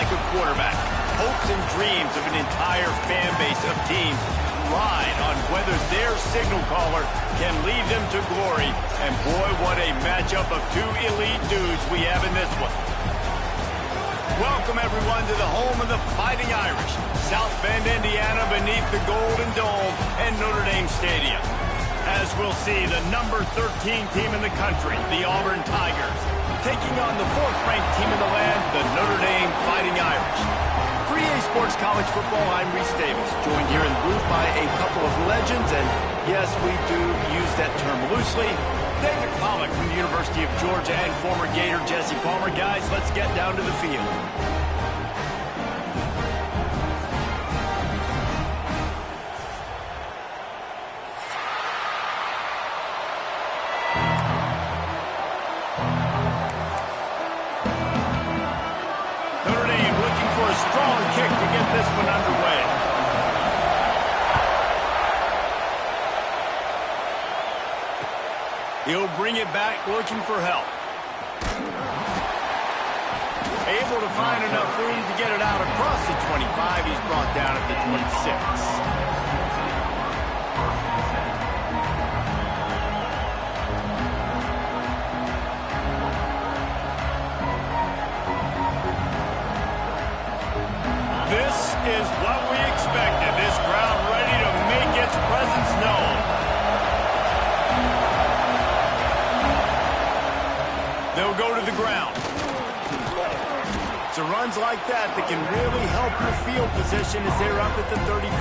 like a quarterback. Hopes and dreams of an entire fan base of teams ride on whether their signal caller can lead them to glory. And boy, what a matchup of two elite dudes we have in this one. Welcome, everyone, to the home of the Fighting Irish, South Bend, Indiana, beneath the Golden Dome and Notre Dame Stadium. As we'll see, the number 13 team in the country, the Auburn Tigers, taking on the 4th-ranked team in the land, the Notre Dame Fighting Irish. For EA Sports College Football, I'm Reese Davis, joined here in the booth by a couple of legends, and yes, we do use that term loosely. David Pollack from the University of Georgia and former Gator Jesse Palmer. Guys, let's get down to the field. Notre Dame looking for a strong kick to get this one underway. He'll bring it back looking for help. Able to find enough room to get it out across the 25. He's brought down at the 26. This is what we expected. This crowd ready to make its presence known. They'll go to the ground. It's runs like that can really help your field position as they're up at the 35.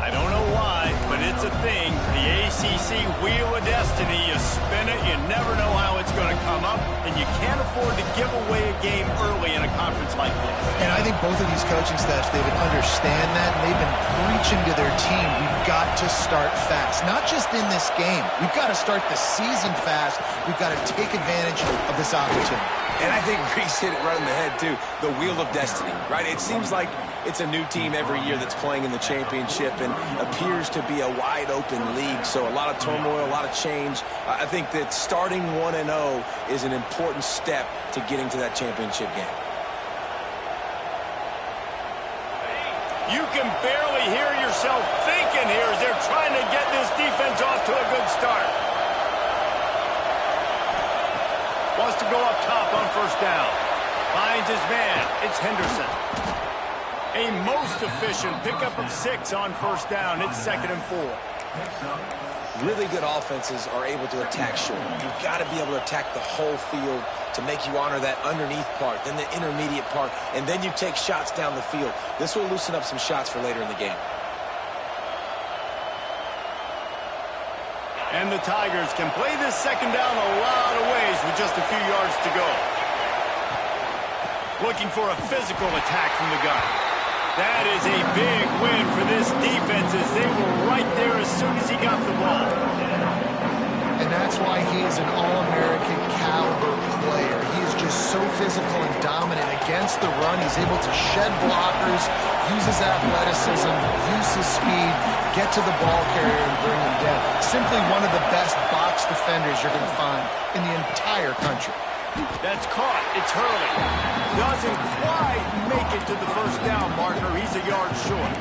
I don't know why, but it's a thing. The ACC Wheel of Destiny, you spin it, you never know how it's going to come up, and you can't afford to give away a game early in a conference like this. And I think both of these coaching staffs, David, understand that, and they've been preaching to their team, we've got to start fast. Not just in this game. We've got to start the season fast. We've got to take advantage of this opportunity. And I think Reese hit it right on the head, too. The Wheel of Destiny, right? It seems like it's a new team every year that's playing in the championship and appears to be a wide-open league. So a lot of turmoil, a lot of change. I think that starting 1-0 is an important step to getting to that championship game. You can barely hear yourself thinking here as they're trying to get this defense off to a good start. Wants to go up top on first down. Finds his man. It's Henderson. A most efficient pickup of 6 on first down. It's 2nd and 4. Really good offenses are able to attack short. You've got to be able to attack the whole field to make you honor that underneath part, then the intermediate part, and then you take shots down the field. This will loosen up some shots for later in the game. And the Tigers can play this second down a lot of ways with just a few yards to go. Looking for a physical attack from the gun. That is a big win for this defense as they were right there as soon as he got the ball. And that's why he is an All-American caliber player. He is just so physical and dominant against the run. He's able to shed blockers, use his athleticism, use his speed, get to the ball carrier and bring him down. Simply one of the best box defenders you're going to find in the entire country. That's caught. It's Hurley. Doesn't quite make it to the first down marker. He's a yard short.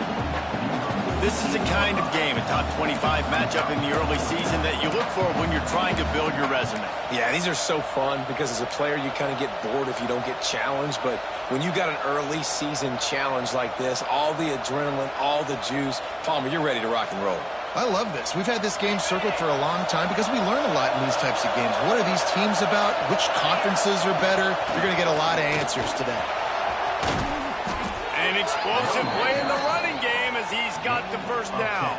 This is a kind of game, a top 25 matchup in the early season that you look for when you're trying to build your resume. Yeah, these are so fun because as a player you kind of get bored if you don't get challenged, but when you got an early season challenge like this, all the adrenaline, all the juice, Palmer, you're ready to rock and roll. I love this. We've had this game circled for a long time because we learn a lot in these types of games. What are these teams about? Which conferences are better? You're going to get a lot of answers today. An explosive play in the running game as he's got the first down.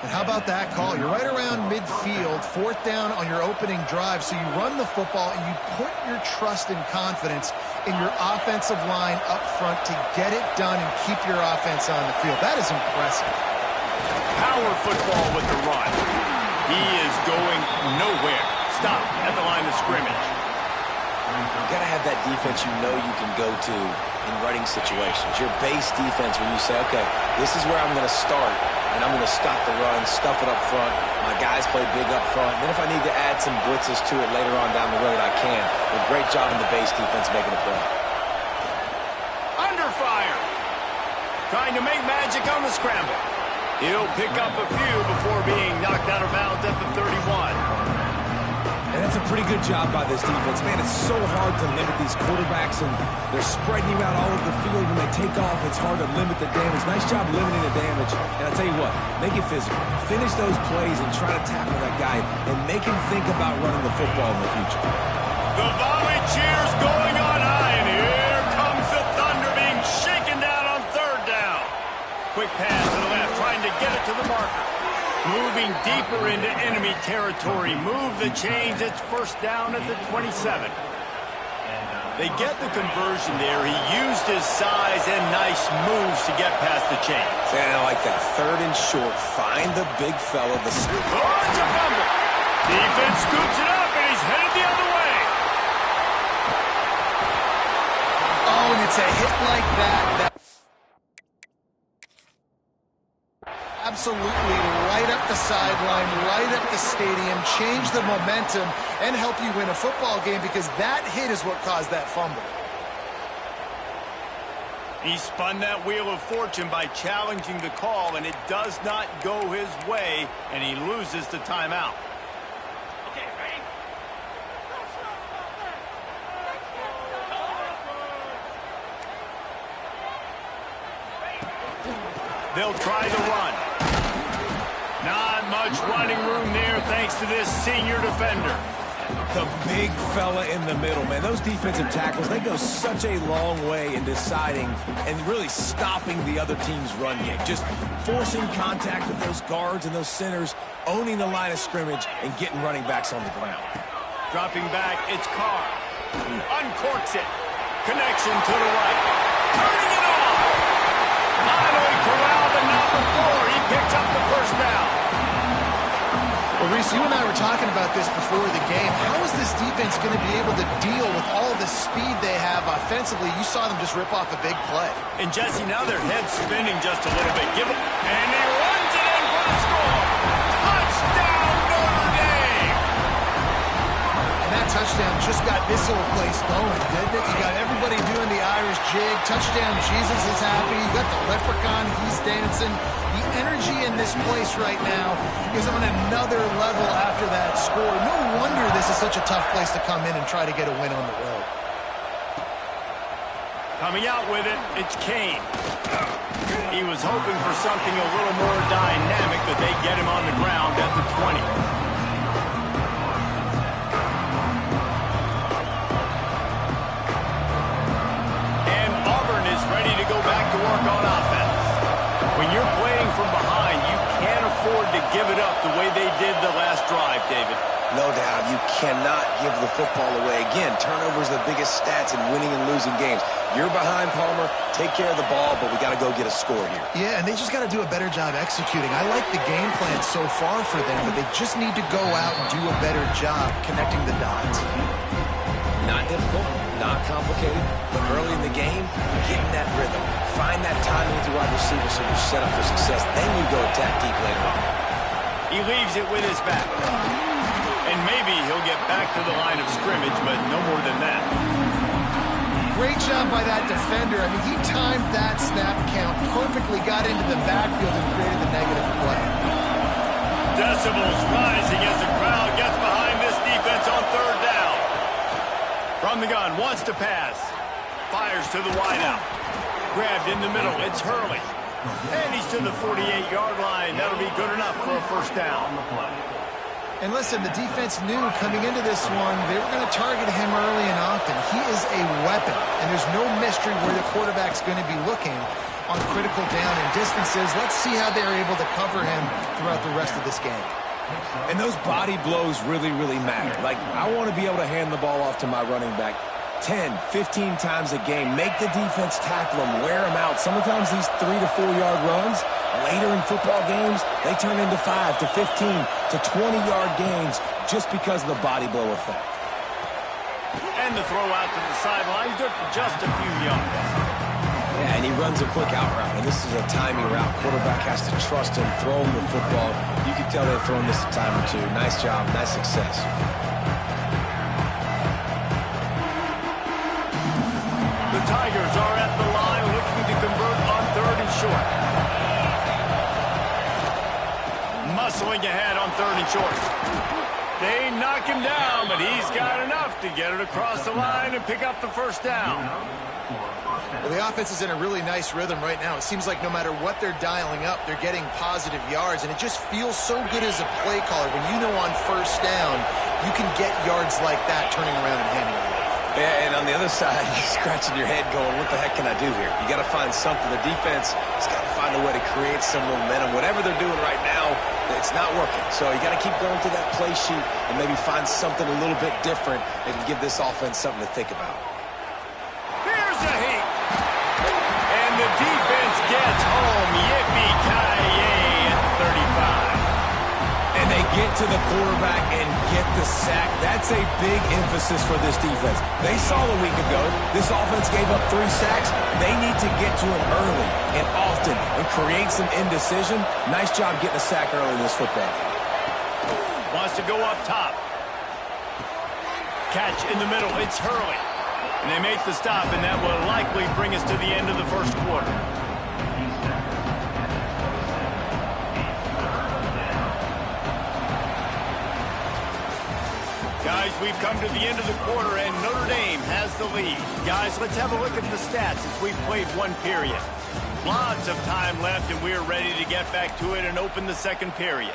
And how about that call? You're right around midfield, 4th down on your opening drive, so you run the football and you put your trust and confidence in your offensive line up front to get it done and keep your offense on the field. That is impressive. Power football with the run. He is going nowhere. Stop at the line of scrimmage. You've got to have that defense you know you can go to in running situations. Your base defense when you say, okay, this is where I'm going to start, and I'm going to stop the run, stuff it up front. My guys play big up front. Then if I need to add some blitzes to it later on down the road, I can. A great job in the base defense making a play. under fire. Trying to make magic on the scramble. He'll pick up a few before being knocked out of bounds at the 31. And that's a pretty good job by this defense. Man, it's so hard to limit these quarterbacks, and they're spreading you out all over the field. When they take off, it's hard to limit the damage. Nice job limiting the damage. And I'll tell you what, make it physical. Finish those plays and try to tackle that guy and make him think about running the football in the future. The volley cheers going on high, and here comes the Thunder being shaken down on third down. Quick pass to the left, trying to get it to the marker. Moving deeper into enemy territory. Move the chains. It's first down at the 27. They get the conversion there. He used his size and nice moves to get past the chains. And I like that. Third and short. Find the big fella. Oh, it's a fumble. Defense scoops it up, and he's headed the other way. Oh, and it's a hit like that. Absolutely light up the sideline, light up the stadium, change the momentum, and help you win a football game, because that hit is what caused that fumble. He spun that wheel of fortune by challenging the call, and it does not go his way, and he loses the timeout. Okay, ready? They'll try the run. Not much running room there thanks to this senior defender. The big fella in the middle, man. Those defensive tackles, they go such a long way in deciding and really stopping the other team's run game. Just forcing contact with those guards and those centers, owning the line of scrimmage, and getting running backs on the ground. Dropping back, it's Carr. Uncorks it. Connection to the right. Turning it off. Finally corralled, but not before. He picks up the first down. Well, Reese, you and I were talking about this before the game. How is this defense going to be able to deal with all the speed they have offensively? You saw them just rip off a big play. And Jesse, now their head's spinning just a little bit. And he runs it in for the score. Touchdown, Notre Dame! And that touchdown just got this whole place going, didn't it? You got everybody doing the Irish jig. Touchdown, Jesus is happy. You got the leprechaun, he's dancing. The energy in this place right now is on another level after that score. No wonder this is such a tough place to come in and try to get a win on the road. Coming out with it, it's Kane. He was hoping for something a little more dynamic, but they get him on the ground at the 20. And Auburn is ready to go back to work on offense. When you're playing from behind, you can't afford to give it up the way they did the last drive, David. No doubt, you cannot give the football away. Again, turnovers are the biggest stats in winning and losing games. You're behind, Palmer. Take care of the ball, but we got to go get a score here. Yeah, and they just got to do a better job executing. I like the game plan so far for them, but they just need to go out and do a better job connecting the dots. Not difficult, not complicated, but early in the game, get in that rhythm. Find that timing with your wide receiver so you're set up for success. Then you go attack deep later on. He leaves it with his back. And maybe he'll get back to the line of scrimmage, but no more than that. Great job by that defender. I mean, he timed that snap count perfectly, got into the backfield and created the negative play. Decibels rising as the crowd gets behind this defense on third down. From the gun, wants to pass. Fires to the wideout. Grabbed in the middle, it's Hurley. And he's to the 48-yard line. That'll be good enough for a first down. And listen, the defense knew coming into this one, they were going to target him early and often. He is a weapon, and there's no mystery where the quarterback's going to be looking on critical down and distances. Let's see how they're able to cover him throughout the rest of this game. And those body blows really, really matter. Like, I want to be able to hand the ball off to my running back 10, 15 times a game. Make the defense tackle them, wear them out. Sometimes these 3 to 4 yard runs, later in football games, they turn into 5 to 15 to 20-yard gains just because of the body blow effect. And the throw out to the sideline, good for just a few yards. Yeah, and he runs a quick out route, and this is a timing route. Quarterback has to trust him, throw him the football. You can tell they've thrown this a time or two. Nice job, nice success. The Tigers are at the line hustling ahead on 3rd and short. They knock him down, but he's got enough to get it across the line and pick up the first down. Well, the offense is in a really nice rhythm right now. It seems like no matter what they're dialing up, they're getting positive yards, and it just feels so good as a play caller when you know on 1st down you can get yards like that turning around and handing it off. Yeah, and on the other side, you're scratching your head going, what the heck can I do here? You got to find something. The defense has got to find a way to create some momentum. Whatever they're doing right now, it's not working. So you got to keep going to that play sheet and maybe find something a little bit different and give this offense something to think about. Here's a heat. And the defense gets home. Yippee-ki-yay at the 35. And they get to the quarterback and get the sack. That's a big emphasis for this defense. They saw a week ago this offense gave up 3 sacks. They need to get to him early and often and create some indecision. Nice job getting a sack early in this football game. Wants to go up top. Catch in the middle. It's Hurley. And they make the stop, and that will likely bring us to the end of the 1st quarter. Guys, we've come to the end of the quarter, and Notre Dame has the lead. Guys, let's have a look at the stats as we've played 1 period. Lots of time left, and we're ready to get back to it and open the 2nd period.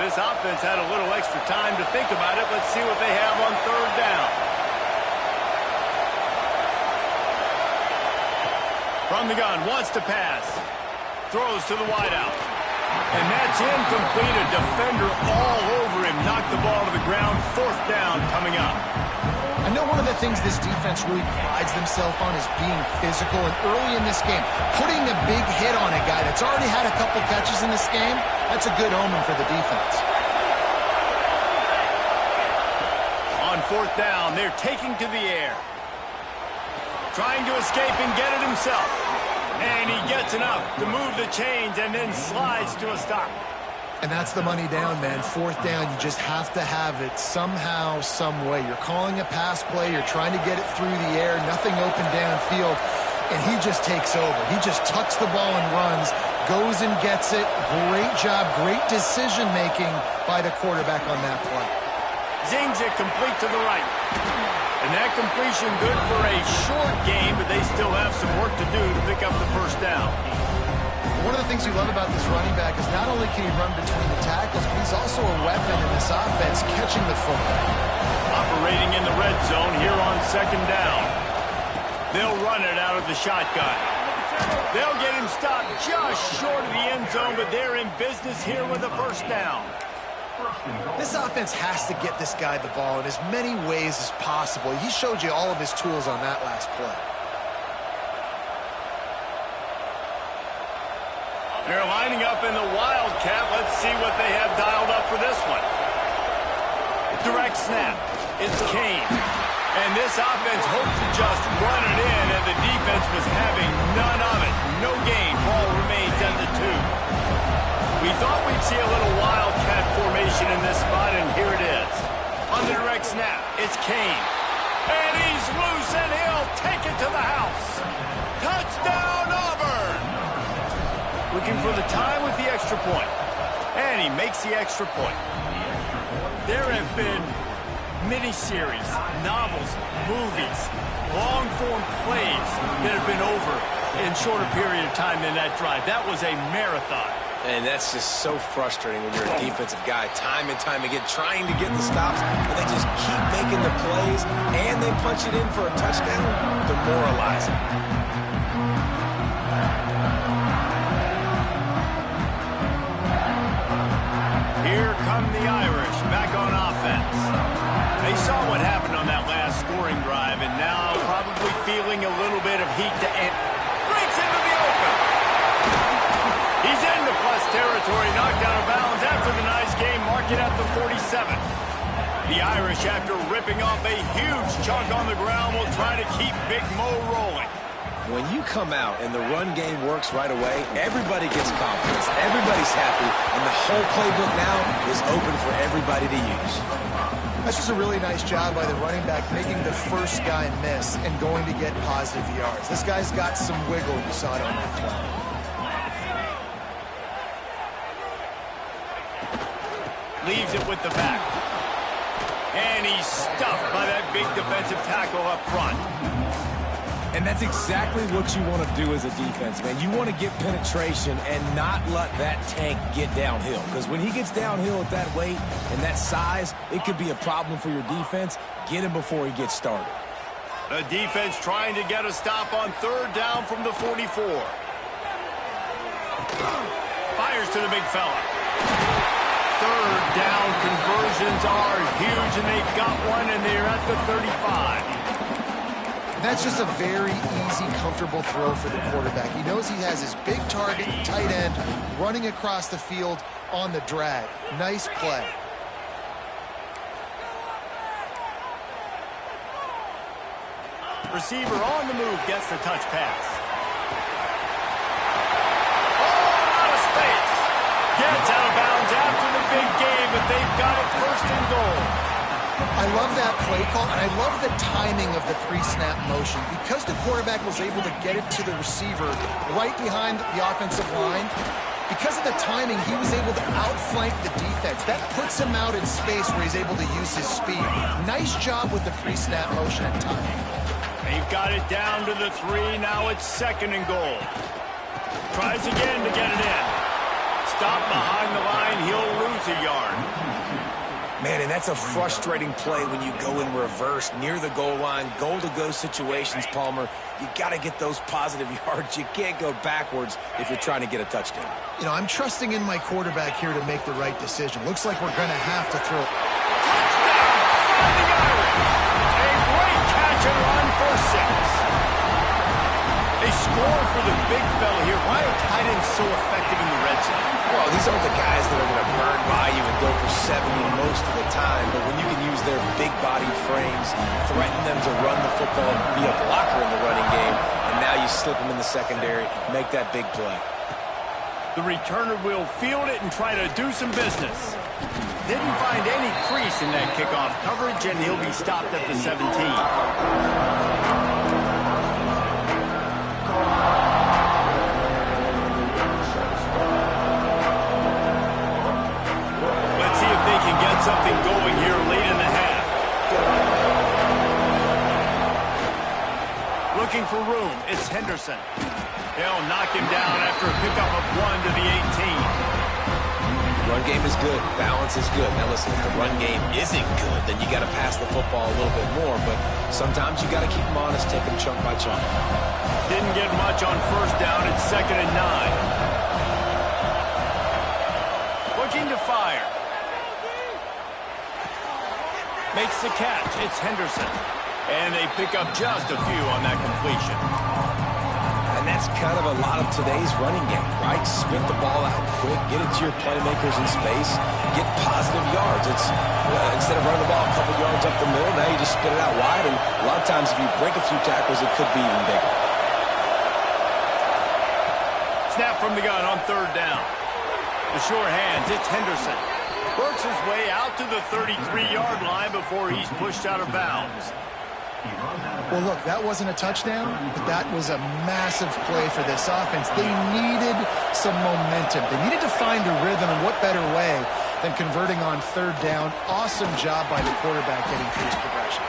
This offense had a little extra time to think about it. Let's see what they have on 3rd down. From the gun, wants to pass. Throws to the wideout. And that's incomplete. A defender all over him. Knocked the ball to the ground. 4th down coming up. I know one of the things this defense really prides themselves on is being physical. And early in this game, putting a big hit on a guy that's already had a couple catches in this game, that's a good omen for the defense. On 4th down, they're taking to the air. Trying to escape and get it himself. And he gets enough to move the chains and then slides to a stop. And that's the money down, man. 4th down, you just have to have it somehow, some way. You're calling a pass play. You're trying to get it through the air. Nothing open downfield. And he just takes over. He just tucks the ball and runs, goes and gets it. Great job, great decision-making by the quarterback on that play. Zings it complete to the right. And that completion good for a short game, but they still have some work to do to pick up the 1st down. One of the things you love about this running back is not only can he run between the tackles, but he's also a weapon in this offense catching the football. Operating in the red zone here on 2nd down. They'll run it out of the shotgun. They'll get him stopped just short of the end zone, but they're in business here with a 1st down. This offense has to get this guy the ball in as many ways as possible. He showed you all of his tools on that last play. They're lining up in the Wildcat. Let's see what they have dialed up for this one. Direct snap. It's Kane. And this offense hoped to just run it in, and the defense was having none of it. No gain. Ball remains at the 2. We thought we'd see a little Wildcat formation in this spot, and here it is. On the direct snap, it's Kane. And he's loose, and he'll take it to the house. Touchdown, Auburn! Looking for the time with the extra point. And he makes the extra point. There have been miniseries, novels, movies, long-form plays that have been over in shorter period of time than that drive. That was a marathon. And that's just so frustrating when you're a defensive guy, time and time again, trying to get the stops, and they just keep making the plays, and they punch it in for a touchdown. Demoralizing. Here come the Irish back on offense. They saw what happened on that last scoring drive, and now probably feeling a little bit of heat to end. Breaks into the open. He's into plus territory, knocked out of bounds after the nice game, mark it at the 47. The Irish, after ripping off a huge chunk on the ground, will try to keep Big Mo rolling. When you come out and the run game works right away, everybody gets confidence, everybody's happy, and the whole playbook now is open for everybody to use. That's just a really nice job by the running back, making the first guy miss and going to get positive yards. This guy's got some wiggle. You saw it on that play. Leaves it with the back. And he's stuffed by that big defensive tackle up front. And that's exactly what you want to do as a defense, man. You want to get penetration and not let that tank get downhill. Because when he gets downhill at that weight and that size, it could be a problem for your defense. Get him before he gets started. The defense trying to get a stop on third down from the 44. Fires to the big fella. Third down conversions are huge, and they've got one, and they're at the 35. That's just a very easy, comfortable throw for the quarterback. He knows he has his big target, tight end, running across the field on the drag. Nice play. Receiver on the move gets the touch pass. Oh, out of space. Gets out of bounds after the big game, but they've got it first and goal. I love that play call, and I love the timing of the pre-snap motion. Because the quarterback was able to get it to the receiver right behind the offensive line, because of the timing, he was able to outflank the defense. That puts him out in space where he's able to use his speed. Nice job with the pre-snap motion and timing. They've got it down to the 3. Now it's second and goal. Tries again to get it in. Stop behind the line. He'll lose a yard. Man, and that's a frustrating play when you go in reverse near the goal line, goal-to-go situations, Palmer. You got to get those positive yards. You can't go backwards if you're trying to get a touchdown. You know, I'm trusting in my quarterback here to make the right decision. Looks like we're going to have to throw. Touchdown! Fighting Irish! A great catch and run for 6. They score for the big fella here. Why are tight ends so effective in the red zone? Well, these aren't the guys that are going to burn by you and go for 70 most of the time, but when you can use their big-bodied frames, threaten them to run the football and be a blocker in the running game, and now you slip them in the secondary, make that big play. The returner will field it and try to do some business. Didn't find any crease in that kickoff coverage, and he'll be stopped at the 17. Something going here late in the half. Looking for room. It's Henderson. They'll knock him down after a pickup of 1 to the 18. Run game is good. Balance is good. Now listen, if the run game isn't good, then you got to pass the football a little bit more, but sometimes you got to keep them honest, take them chunk by chunk. Didn't get much on first down. It's 2nd and 9. Looking to fire. Makes the catch. It's Henderson. And they pick up just a few on that completion. And that's kind of a lot of today's running game, right? Spit the ball out quick, get it to your playmakers in space, get positive yards. It's instead of running the ball a couple yards up the middle, now you just spit it out wide. And a lot of times if you break a few tackles, it could be even bigger. Snap from the gun on third down. The sure hands. It's Henderson. Works his way out to the 33-yard line before he's pushed out of bounds. Well, look, that wasn't a touchdown, but that was a massive play for this offense. They needed some momentum. They needed to find a rhythm, and what better way than converting on third down. Awesome job by the quarterback getting through his progression.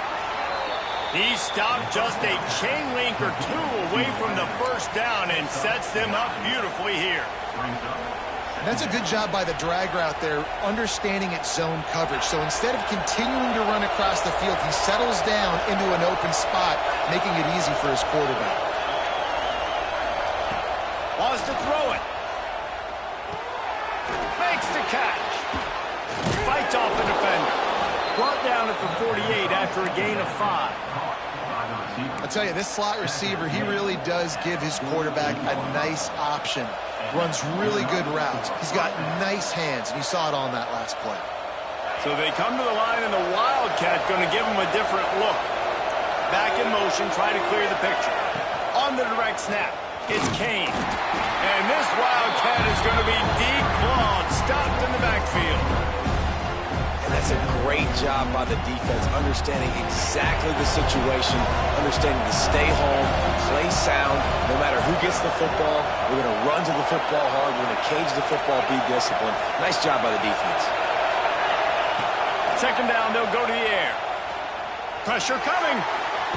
He stopped just a chain link or 2 away from the first down and sets them up beautifully here. That's a good job by the drag route there, understanding its zone coverage. So instead of continuing to run across the field, he settles down into an open spot, making it easy for his quarterback. Wants to throw it. Makes the catch. Fights off the defender. Brought down at the 48 after a gain of 5. I'll tell you, this slot receiver, he really does give his quarterback a nice option. Runs really good routes. He's got nice hands, and you saw it on that last play. So they come to the line, and the Wildcat going to give him a different look. Back in motion, try to clear the picture. On the direct snap, it's Kane. And this Wildcat is going to be deep clawed, stopped in the backfield. And that's a great job by the defense, understanding exactly the situation, understanding to stay home, play sound. No matter who gets the football, we're going to run to the football hard. We're going to cage the football, be disciplined. Nice job by the defense. Second down, they'll go to the air. Pressure coming.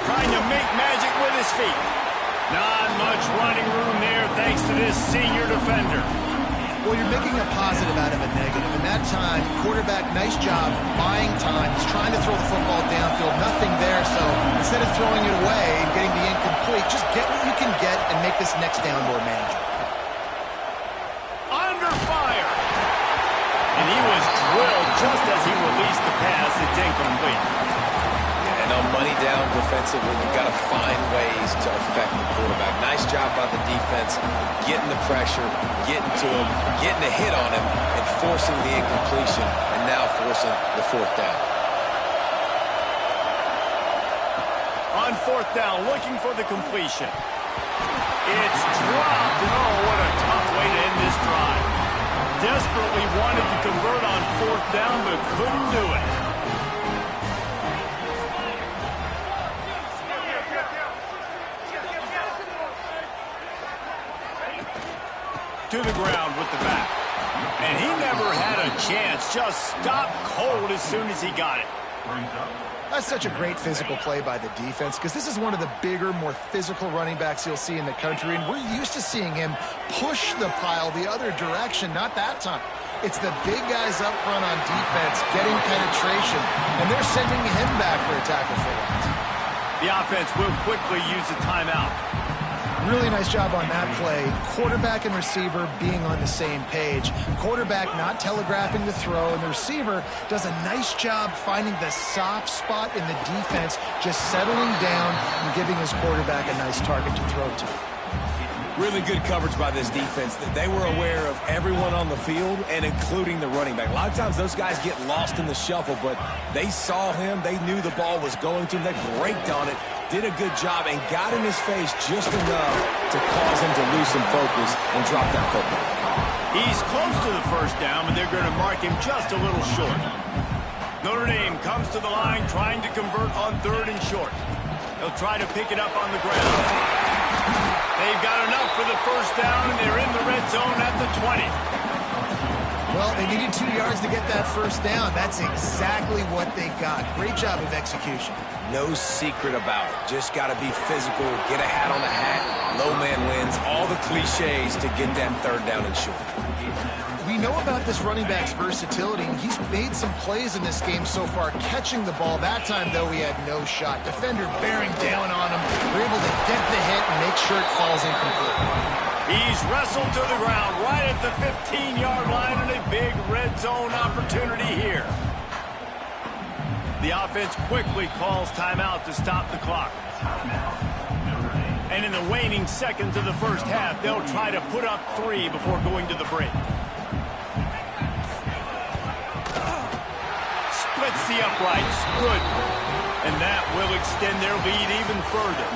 Trying to make magic with his feet. Not much running room there thanks to this senior defender. Well, you're making a positive out of a negative. In that time, quarterback, nice job, buying time. He's trying to throw the football downfield. Nothing there, so instead of throwing it away and getting the incomplete, just get what you can get and make this next down more manageable. Under fire. And he was drilled just as he released the pass. It's incomplete. And on money down defensively, you've got to find ways to affect the quarterback. Nice job by the defense, getting the pressure, getting to him, getting a hit on him, and forcing the incompletion, and now forcing the fourth down. On fourth down, looking for the completion. It's dropped, and oh, what a tough way to end this drive. Desperately wanted to convert on fourth down, but couldn't do it. To the ground with the back. And he never had a chance. Just stopped cold as soon as he got it. That's such a great physical play by the defense because this is one of the bigger, more physical running backs you'll see in the country, and we're used to seeing him push the pile the other direction. Not that time. It's the big guys up front on defense getting penetration, and they're sending him back for a tackle for loss. The offense will quickly use a timeout. Really nice job on that play. Quarterback and receiver being on the same page. Quarterback not telegraphing the throw, and the receiver does a nice job finding the soft spot in the defense, just settling down and giving his quarterback a nice target to throw to. Really good coverage by this defense. They were aware of everyone on the field and including the running back. A lot of times those guys get lost in the shuffle, but they saw him. They knew the ball was going to him. They braked on it, did a good job, and got in his face just enough to cause him to lose some focus and drop that football. He's close to the first down, but they're going to mark him just a little short. Notre Dame comes to the line trying to convert on third and short. They'll try to pick it up on the ground. They've got enough for the first down, and they're in the red zone at the 20. Well, they needed 2 yards to get that first down. That's exactly what they got. Great job of execution. No secret about it. Just got to be physical, get a hat on the hat, low man wins, all the cliches to get that third down and short. We know about this running back's versatility, and he's made some plays in this game so far, catching the ball. That time, though, he had no shot. Defender bearing down on him. We're able to get the hit and make sure it falls incomplete. He's wrestled to the ground right at the 15-yard line, and a big red zone opportunity here. The offense quickly calls timeout to stop the clock. And in the waning seconds of the first half, they'll try to put up 3 before going to the break. Splits the uprights. Good. And that will extend their lead even further.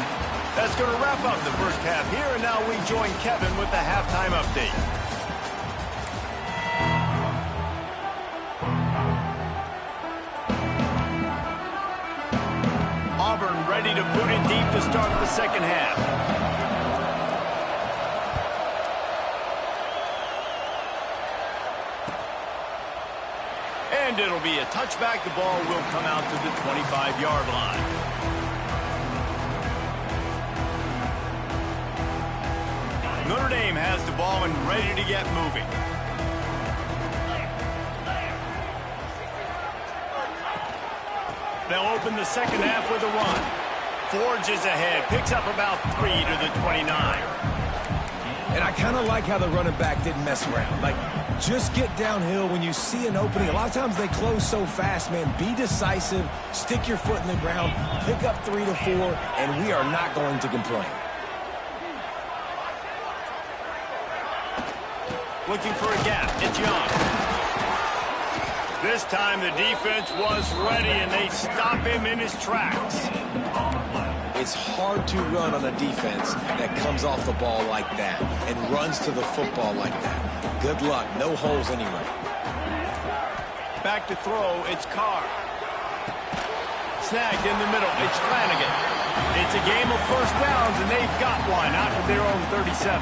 That's going to wrap up the first half here, and now we join Kevin with the halftime update. Auburn ready to boot it deep to start the second half. And it'll be a touchback. The ball will come out to the 25-yard line. Notre Dame has the ball and ready to get moving. They'll open the second half with a run. Forges ahead, picks up about 3 to the 29. And I kind of like how the running back didn't mess around. Like, just get downhill when you see an opening. A lot of times they close so fast, man. Be decisive, stick your foot in the ground, pick up 3 to 4, and we are not going to complain. Looking for a gap. It's Young. This time the defense was ready, and they stop him in his tracks. It's hard to run on a defense that comes off the ball like that and runs to the football like that. Good luck. No holes anyway. Back to throw. It's Carr. Snagged in the middle. It's Flanagan. It's a game of first downs, and they've got one out of their own 37.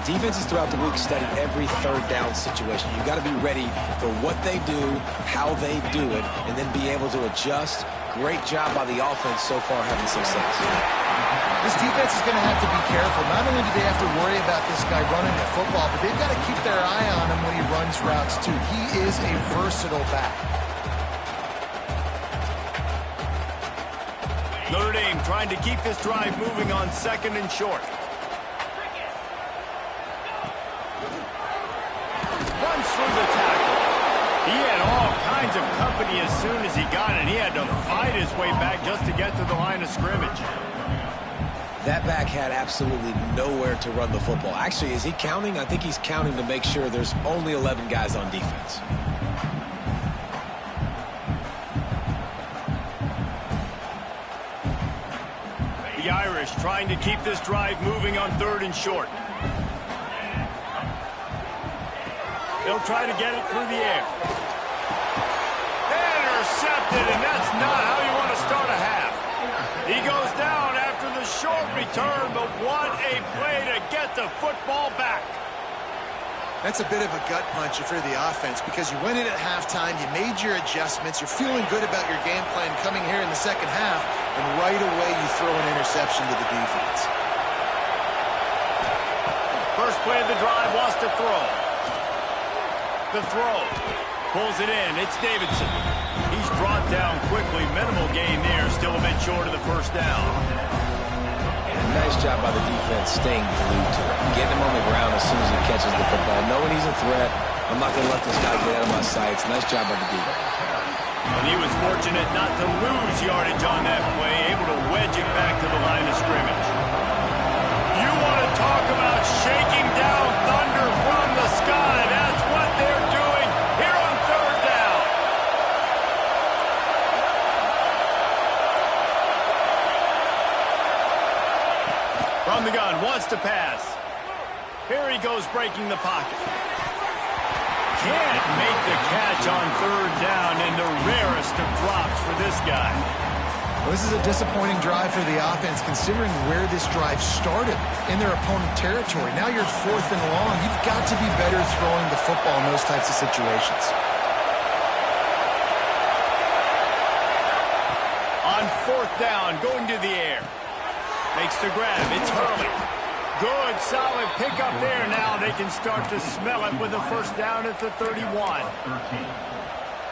Defenses throughout the week study every third down situation. You've got to be ready for what they do, how they do it, and then be able to adjust. Great job by the offense so far having success. This defense is going to have to be careful. Not only do they have to worry about this guy running the football, but they've got to keep their eye on him when he runs routes too. He is a versatile back. Notre Dame trying to keep this drive moving on 2nd and short. Runs through the tackle. He had all kinds of company as soon as he got it. He had to fight his way back just to get to the line of scrimmage. That back had absolutely nowhere to run the football. Actually, is he counting? I think he's counting to make sure there's only 11 guys on defense. The Irish trying to keep this drive moving on 3rd and short. They'll try to get it through the air. Intercepted, and that's not how you want to start a half. He goes down after the short return, but what a play to get the football back. That's a bit of a gut punch for the offense because you went in at halftime, you made your adjustments, you're feeling good about your game plan coming here in the second half, and right away you throw an interception to the defense. First play of the drive wants to throw. The throw. Pulls it in. It's Davidson. He's brought down quickly. Minimal gain there. Still a bit short of the first down. And nice job by the defense staying glued to it. Getting him on the ground as soon as he catches the football. Knowing he's a threat. I'm not going to let this guy get out of my sights. Nice job by the defense. And he was fortunate not to lose yardage on that play. Able to wedge it back to the line of scrimmage. You want to talk about shaking down thunder from the sky. That's what they're doing here on 3rd down. From the gun, wants to pass. Here he goes breaking the pocket. Can't make the catch on 3rd down, and the rarest of drops for this guy. Well, this is a disappointing drive for the offense considering where this drive started in their opponent territory. Now you're 4th and long. You've got to be better throwing the football in those types of situations. On 4th down, going to the air. Makes the grab. It's Hurley. Good, solid pickup there. Now they can start to smell it with a first down at the 31.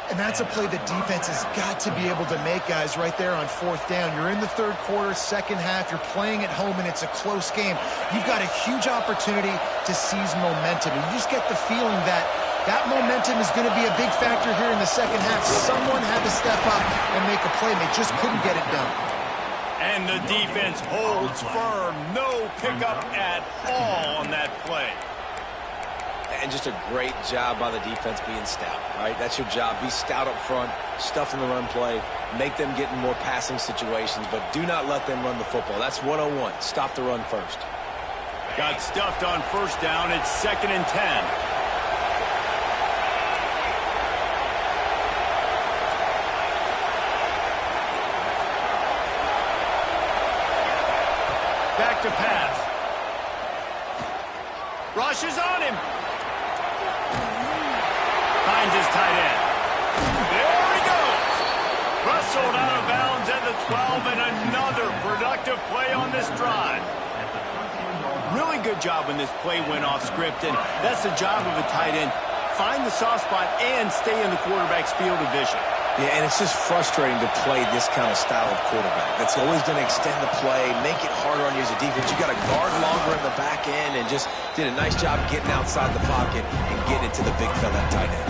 And that's a play the defense has got to be able to make, guys, right there on 4th down. You're in the 3rd quarter, second half. You're playing at home, and it's a close game. You've got a huge opportunity to seize momentum. And you just get the feeling that that momentum is going to be a big factor here in the second half. Someone had to step up and make a play, and they just couldn't get it done. And the defense holds firm. No pickup at all on that play. And just a great job by the defense being stout, right? That's your job. Be stout up front, stuff in the run play, make them get in more passing situations, but do not let them run the football. That's 101. Stop the run first. Got stuffed on 1st down. It's 2nd and 10. Back to pass. Rushes on him. Finds his tight end. There he goes. Wrestled out of bounds at the 12, and another productive play on this drive. Really good job when this play went off script, and that's the job of a tight end. Find the soft spot and stay in the quarterback's field of vision. Yeah, and it's just frustrating to play this kind of style of quarterback. That's always going to extend the play, make it harder on you as a defense. You got to guard longer in the back end, and just did a nice job getting outside the pocket and getting it to the big fella tight end.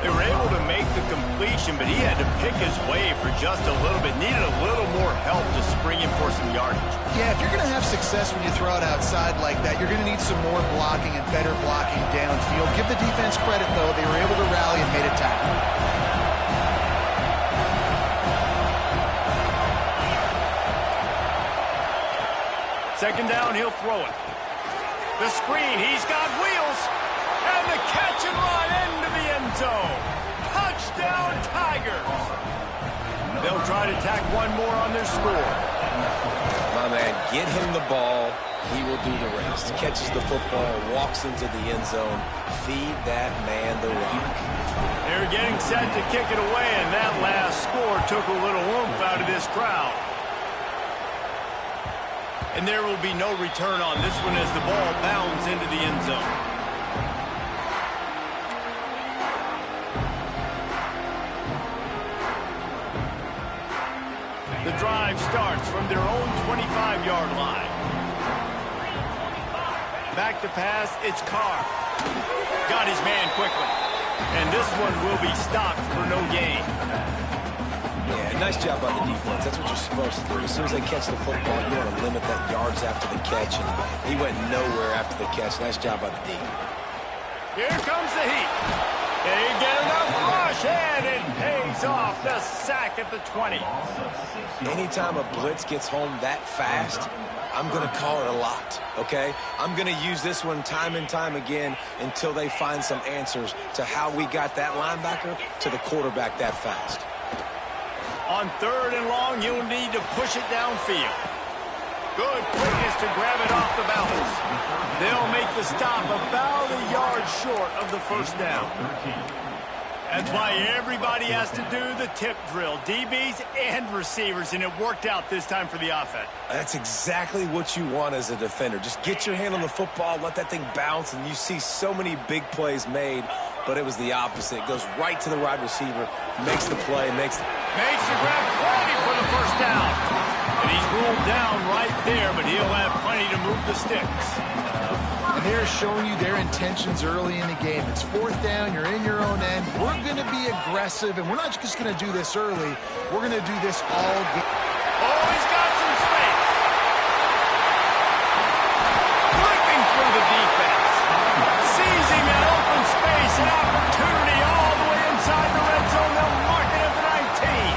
They were able to make the completion, but he had to pick his way for just a little bit. Needed a little more help to spring him for some yardage. Yeah, if you're going to have success when you throw it outside like that, you're going to need some more blocking and better blocking downfield. Give the defense credit, though. They were able to rally and made a tackle. second down, he'll throw it. The screen, he's got wheels. And the catch and run into the end zone. Touchdown, Tigers. They'll try to tack one more on their score. My man, get him the ball. He will do the rest. Catches the football, walks into the end zone. Feed that man the rock. They're getting set to kick it away, and that last score took a little oomph out of this crowd. And there will be no return on this one as the ball bounds into the end zone. The drive starts from their own 25-yard line. Back to pass, it's Carr. Got his man quickly. And this one will be stopped for no gain. Yeah, nice job on the defense. That's what you're supposed to do. As soon as they catch the football, you want to limit that yards after the catch. And he went nowhere after the catch. Nice job on the D. Here comes the heat. They get enough rush, and it pays off. The sack at the 20. Anytime a blitz gets home that fast, I'm going to call it a lot, okay? I'm going to use this one time and time again until they find some answers to how we got that linebacker to the quarterback that fast. On third and long, you'll need to push it downfield. Good quickness to grab it off the balance. They'll make the stop about a yard short of the first down. That's why everybody has to do the tip drill, DBs and receivers, and it worked out this time for the offense. That's exactly what you want as a defender. Just get your hand on the football, let that thing bounce, and you see so many big plays made, but it was the opposite. It goes right to the wide receiver, makes the play, makes the grab plenty for the first down. And he's ruled down right there, but he'll have plenty to move the sticks. And they're showing you their intentions early in the game. It's fourth down, you're in your own end. We're going to be aggressive, and we're not just going to do this early. We're going to do this all game. Oh, he's got some space. Flipping through the defense. Seizing that open space, an opportunity all the way inside the red zone. They'll mark it at the 19.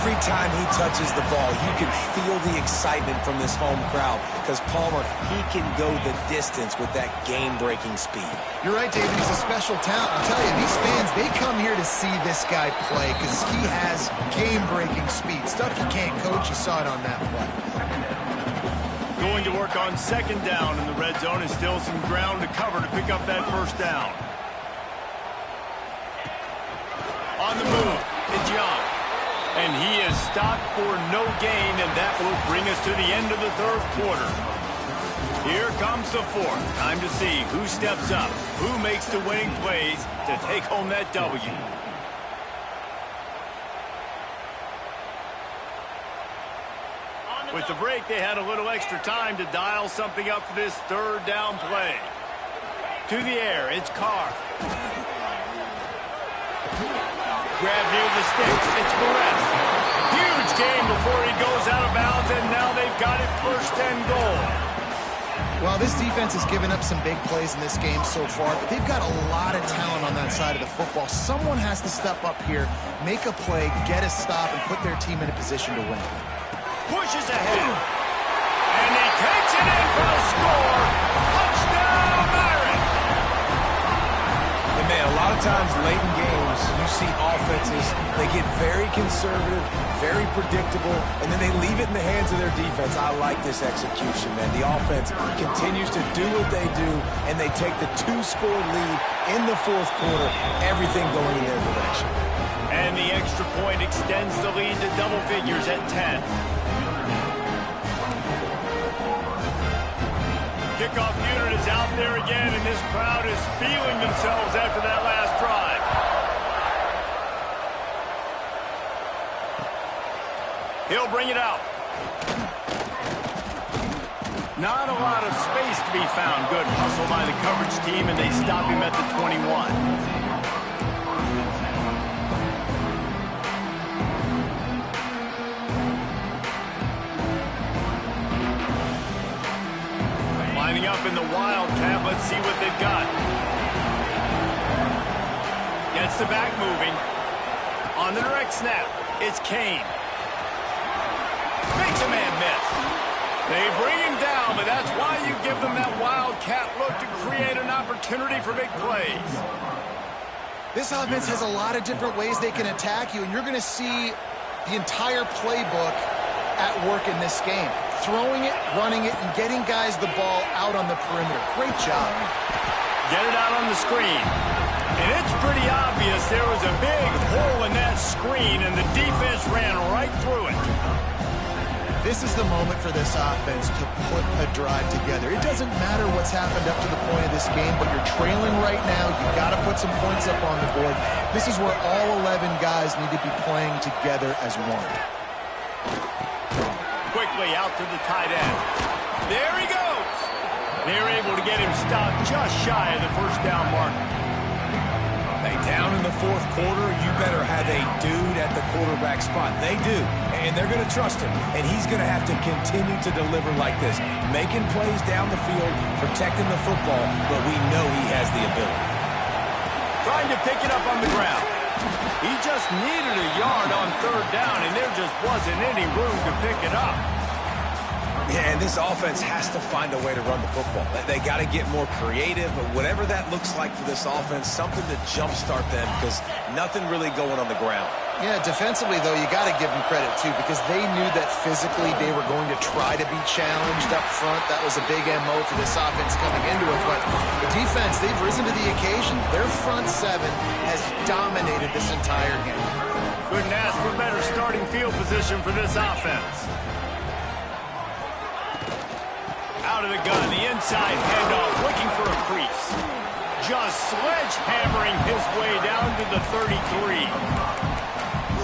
Every time he touches the ball, you can feel the excitement from this home crowd because Palmer, he can go the distance with that game-breaking speed. You're right, David. He's a special talent. I'll tell you, these fans, they come here to see this guy play because he has game-breaking speed. Stuff you can't coach. You saw it on that play. Going to work on second down in the red zone, and still some ground to cover to pick up that first down. On the move, it's Young. And he is stopped for no gain, and that will bring us to the end of the third quarter. Here comes the fourth. Time to see who steps up, who makes the winning plays to take home that W. With the break, they had a little extra time to dial something up for this third down play. To the air, it's Carr. Grab near the sticks. It's Barrett. Huge game before he goes out of bounds, and now they've got it first and goal. Well, this defense has given up some big plays in this game so far, but they've got a lot of talent on that side of the football. Someone has to step up here, make a play, get a stop, and put their team in a position to win. Pushes ahead. And he takes it in for the score. Touchdown, Byron. And man, a lot of times late in games, you see offenses, they get very conservative, very predictable, and then they leave it in the hands of their defense. I like this execution, man. The offense continues to do what they do, and they take the two-score lead in the fourth quarter, everything going in their direction. And the extra point extends the lead to double figures at 10. Kickoff unit is out there again, and this crowd is feeling themselves after that last drive. He'll bring it out. Not a lot of space to be found. Good hustle by the coverage team, and they stop him at the 21. Lining up in the Wildcat. Let's see what they've got. Gets the back moving. On the direct snap, it's Kane. Makes a man miss. They bring him down, but that's why you give them that wildcat look to create an opportunity for big plays. This offense has a lot of different ways they can attack you, and you're going to see the entire playbook at work in this game. Throwing it, running it, and getting guys the ball out on the perimeter. Great job. Get it out on the screen. And it's pretty obvious there was a big hole in that screen, and the defense ran right through it. This is the moment for this offense to put a drive together. It doesn't matter what's happened up to the point of this game, but you're trailing right now. You've got to put some points up on the board. This is where all 11 guys need to be playing together as one. Quickly out to the tight end. There he goes. They're able to get him stopped just shy of the first down marker. Hey, down in the fourth quarter, you better have a dude at the quarterback spot. They do, and they're going to trust him, and he's going to have to continue to deliver like this, making plays down the field, protecting the football, but we know he has the ability. Trying to pick it up on the ground. He just needed a yard on third down, and there just wasn't any room to pick it up. Yeah, and this offense has to find a way to run the football. They got to get more creative, but whatever that looks like for this offense, something to jumpstart them because nothing really going on the ground. Yeah, defensively, though, you got to give them credit, too, because they knew that physically they were going to try to be challenged up front. That was a big MO for this offense coming into it. But the defense, they've risen to the occasion. Their front seven has dominated this entire game. Couldn't ask for better starting field position for this offense. Out of the gun, the inside handoff, looking for a crease. Just sledgehammering his way down to the 33.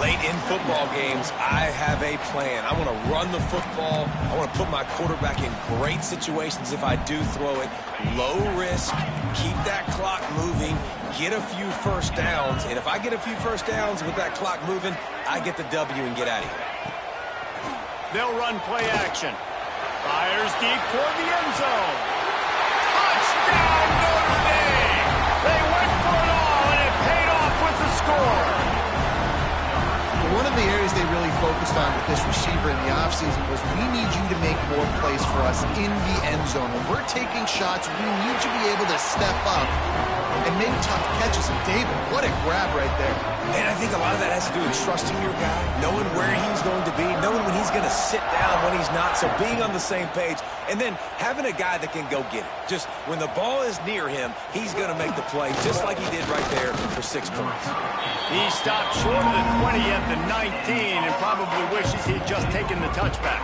Late in football games, I have a plan. I want to run the football. I want to put my quarterback in great situations if I do throw it. Low risk, keep that clock moving, get a few first downs. And if I get a few first downs with that clock moving, I get the W and get out of here. They'll run play action. Fires deep toward the end zone. Touchdown, Notre Dame! They went for it all, and it paid off with the score. One of the areas they really focused on with this receiver in the offseason was we need you to make more plays for us in the end zone. When we're taking shots, we need you to be able to step up and make tough catches. And David, what a grab right there. And I think a lot of that has to do with trusting your guy, knowing where he's going to be, knowing when he's going to sit down, when he's not, so being on the same page, and then having a guy that can go get it. Just when the ball is near him, he's going to make the play, just like he did right there for 6 points. He stopped short of the 20 at the 19 and probably wishes he'd just taken the touchback.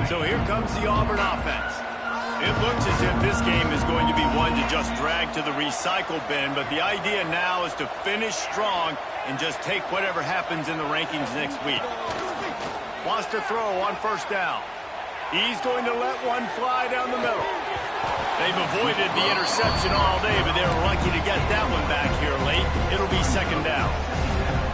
So here comes the Auburn offense. It looks as if this game is going to be one to just drag to the recycle bin, but the idea now is to finish strong and just take whatever happens in the rankings next week. Wants to throw on first down. He's going to let one fly down the middle. They've avoided the interception all day, but they're lucky to get that one back here late. It'll be second down.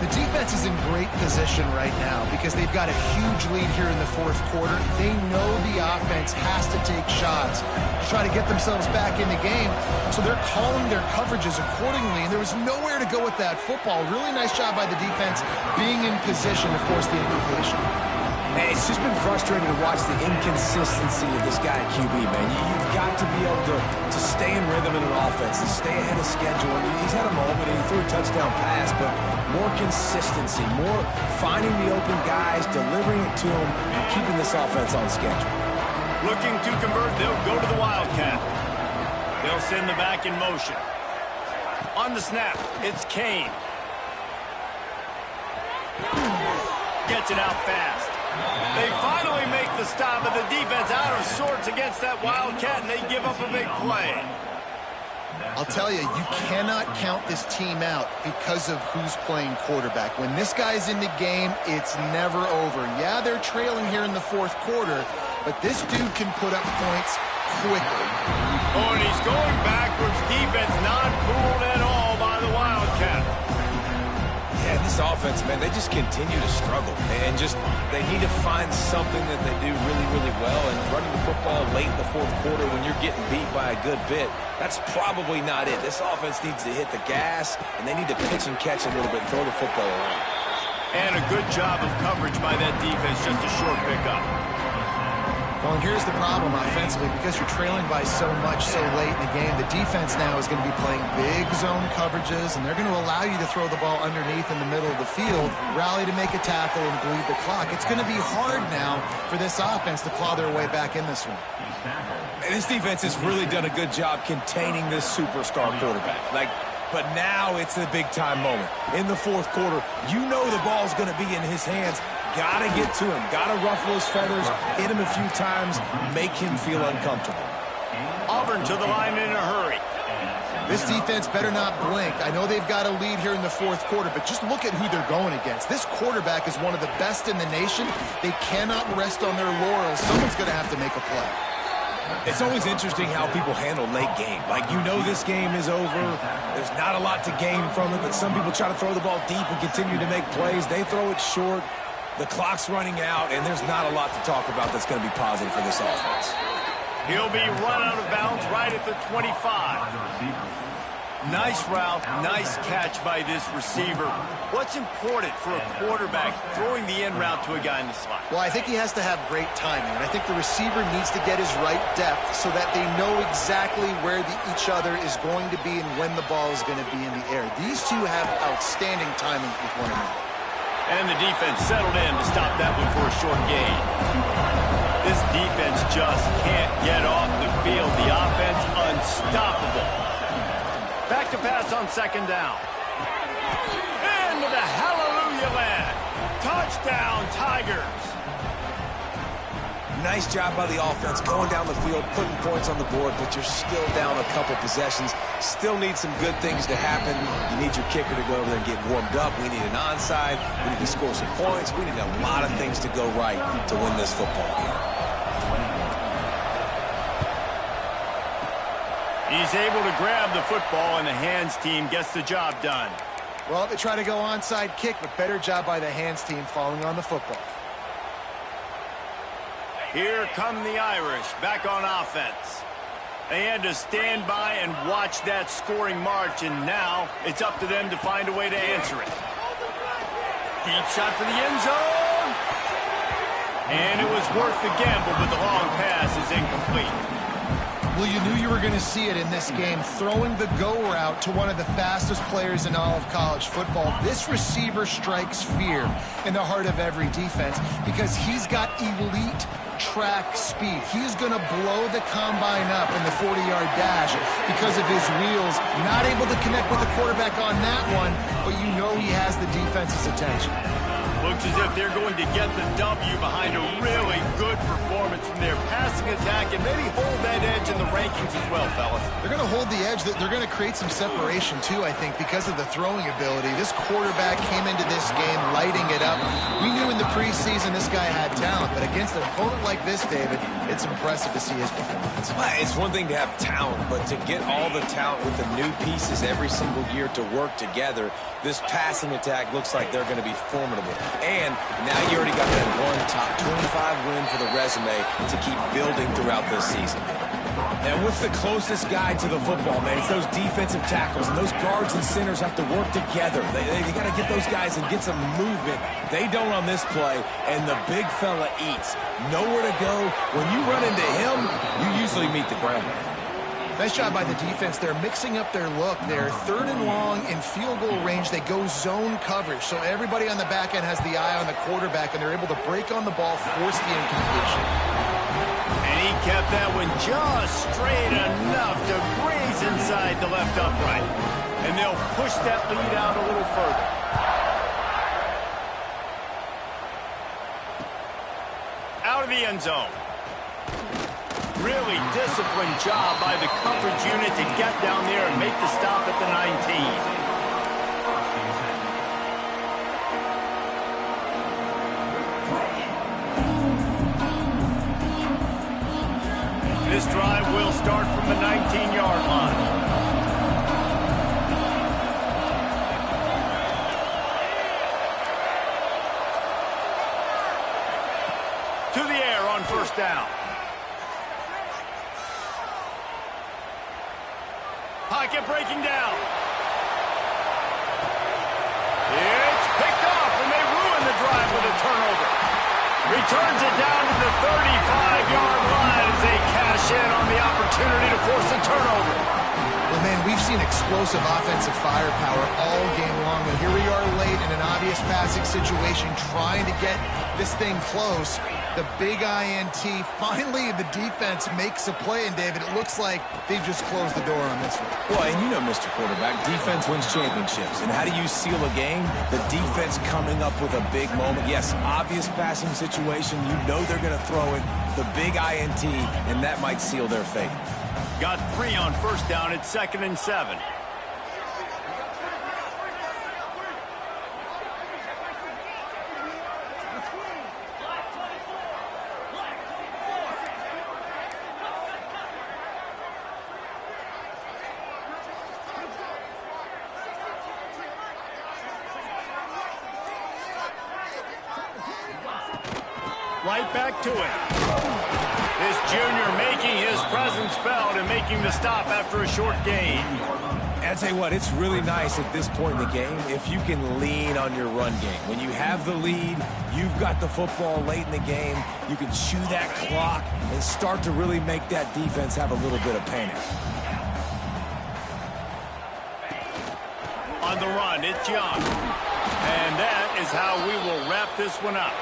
The defense is in great position right now because they've got a huge lead here in the fourth quarter. They know the offense has to take shots to try to get themselves back in the game, so they're calling their coverages accordingly, and there was nowhere to go with that football. Really nice job by the defense being in position to force the incompletion. Hey, it's just been frustrating to watch the inconsistency of this guy at QB, man. You've got to be able to stay in rhythm in an offense, to stay ahead of schedule. And he's had a moment and he threw a touchdown pass, but more consistency, more finding the open guys, delivering it to them, and keeping this offense on schedule. Looking to convert, they'll go to the Wildcat. They'll send the back in motion. On the snap, it's Kane. Gets it out fast. They finally make the stop, but the defense out of sorts against that Wildcat, and they give up a big play. I'll tell you, you cannot count this team out because of who's playing quarterback. When this guy's in the game, it's never over. Yeah, they're trailing here in the fourth quarter, but this dude can put up points quickly. Oh, and he's going backwards. Defense not fooled at all by the Wildcat. Yeah, this offense, man, they just continue to struggle. And just, they need to find something that they do really, really well. And running the football late in the fourth quarter when you're getting beat by a good bit, that's probably not it. This offense needs to hit the gas, and they need to pitch and catch a little bit and throw the football around. And a good job of coverage by that defense, just a short pickup. Well, and here's the problem offensively. Because you're trailing by so much so late in the game, the defense now is going to be playing big zone coverages, and they're going to allow you to throw the ball underneath in the middle of the field, rally to make a tackle, and bleed the clock. It's going to be hard now for this offense to claw their way back in this one. And this defense has really done a good job containing this superstar quarterback. But now it's the big-time moment. In the fourth quarter, you know the ball's going to be in his hands. Got to get to him. Got to ruffle his feathers, hit him a few times, make him feel uncomfortable. Auburn to the line in a hurry. This defense better not blink. I know they've got a lead here in the fourth quarter, but just look at who they're going against. This quarterback is one of the best in the nation. They cannot rest on their laurels. Someone's going to have to make a play. It's always interesting how people handle late game. You know this game is over. There's not a lot to gain from it, but some people try to throw the ball deep and continue to make plays. They throw it short. The clock's running out, and there's not a lot to talk about that's going to be positive for this offense. He'll be run out of bounds right at the 25. Nice route, nice catch by this receiver. What's important for a quarterback throwing the in route to a guy in the slot? Well, I think he has to have great timing, and I think the receiver needs to get his right depth so that they know exactly where each other is going to be and when the ball is going to be in the air. These two have outstanding timing with one another. And the defense settled in to stop that one for a short gain. This defense just can't get off the field. The offense unstoppable. Back to pass on second down. Into the hallelujah land. Touchdown, Tigers. Nice job by the offense going down the field, putting points on the board, but you're still down a couple possessions. Still need some good things to happen. You need your kicker to go over there and get warmed up. We need an onside. We need to score some points. We need a lot of things to go right to win this football game. He's able to grab the football, and the hands team gets the job done. Well, they try to go onside kick, but better job by the hands team falling on the football. Here come the Irish back on offense. They had to stand by and watch that scoring march, and now it's up to them to find a way to answer it. Deep shot for the end zone. And it was worth the gamble, but the long pass is incomplete. Well, you knew you were going to see it in this game, throwing the go route to one of the fastest players in all of college football. This receiver strikes fear in the heart of every defense because he's got elite track speed. He's going to blow the combine up in the 40-yard dash because of his wheels. Not able to connect with the quarterback on that one, but you know he has the defense's attention. Looks as if they're going to get the W behind a really good performance from their passing attack and maybe hold that edge in the rankings as well, fellas. They're going to hold the edge. They're going to create some separation, too, I think, because of the throwing ability. This quarterback came into this game lighting it up. We knew in the preseason this guy had talent, but against an opponent like this, David, it's impressive to see his performance. Well, it's one thing to have talent, but to get all the talent with the new pieces every single year to work together, this passing attack looks like they're going to be formidable. And now you already got that one top 25 win for the resume to keep building throughout this season. And what's the closest guy to the football, man? It's those defensive tackles, and those guards and centers have to work together. They got to get those guys and get some movement. They don't on this play, and the big fella eats. Nowhere to go. When you run into him, you usually meet the ground. Nice job by the defense. They're mixing up their look. They're third and long in field goal range. They go zone coverage, so everybody on the back end has the eye on the quarterback, and they're able to break on the ball, force the incompletion. And he kept that one just straight enough to graze inside the left upright. And they'll push that lead out a little further. Out of the end zone. Really disciplined job by the coverage unit to get down there and make the stop at the 19. This drive will start from the 19-yard line. To the air on first down. Pocket breaking down. It's picked off, and they rule turns it down to the 35-yard line as they cash in on the opportunity to force a turnover. Well, man, we've seen explosive offensive firepower all game long, and here we are late in an obvious passing situation trying to get this thing close. The big INT, finally the defense makes a play, and David, it looks like they've just closed the door on this one. Well, and you know, Mr. Quarterback, defense wins championships. And how do you seal a game? The defense coming up with a big moment. Yes, obvious passing situation. You know they're going to throw it. The big INT, and that might seal their fate. Got 3 on first down at 2nd and 7. Right back to it. This junior making his presence felt and making the stop after a short gain. And I tell you what, it's really nice at this point in the game if you can lean on your run game. When you have the lead, you've got the football late in the game, you can chew that clock and start to really make that defense have a little bit of panic. On the run, it's Young. And that is how we will wrap this one up.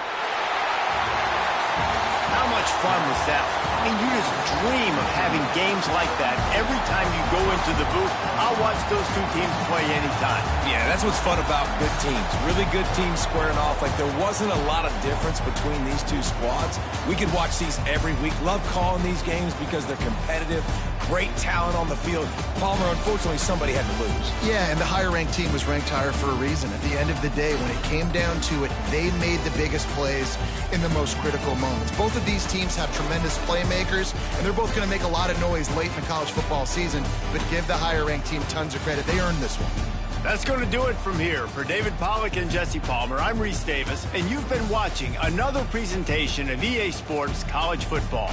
How much fun was that? I mean, you just dream of having games like that every time you go into the booth. I'll watch those two teams play anytime. Yeah, that's what's fun about good teams. Really good teams squaring off. Like, there wasn't a lot of difference between these two squads. We could watch these every week. Love calling these games because they're competitive. Great talent on the field. Palmer, unfortunately, somebody had to lose. Yeah, and the higher-ranked team was ranked higher for a reason. At the end of the day, when it came down to it, they made the biggest plays in the most critical moments. Both of these teams have tremendous playmakers, and they're both going to make a lot of noise late in the college football season, but give the higher-ranked team tons of credit. They earned this one. That's going to do it from here. For David Pollack and Jesse Palmer, I'm Reese Davis, and you've been watching another presentation of EA Sports College Football.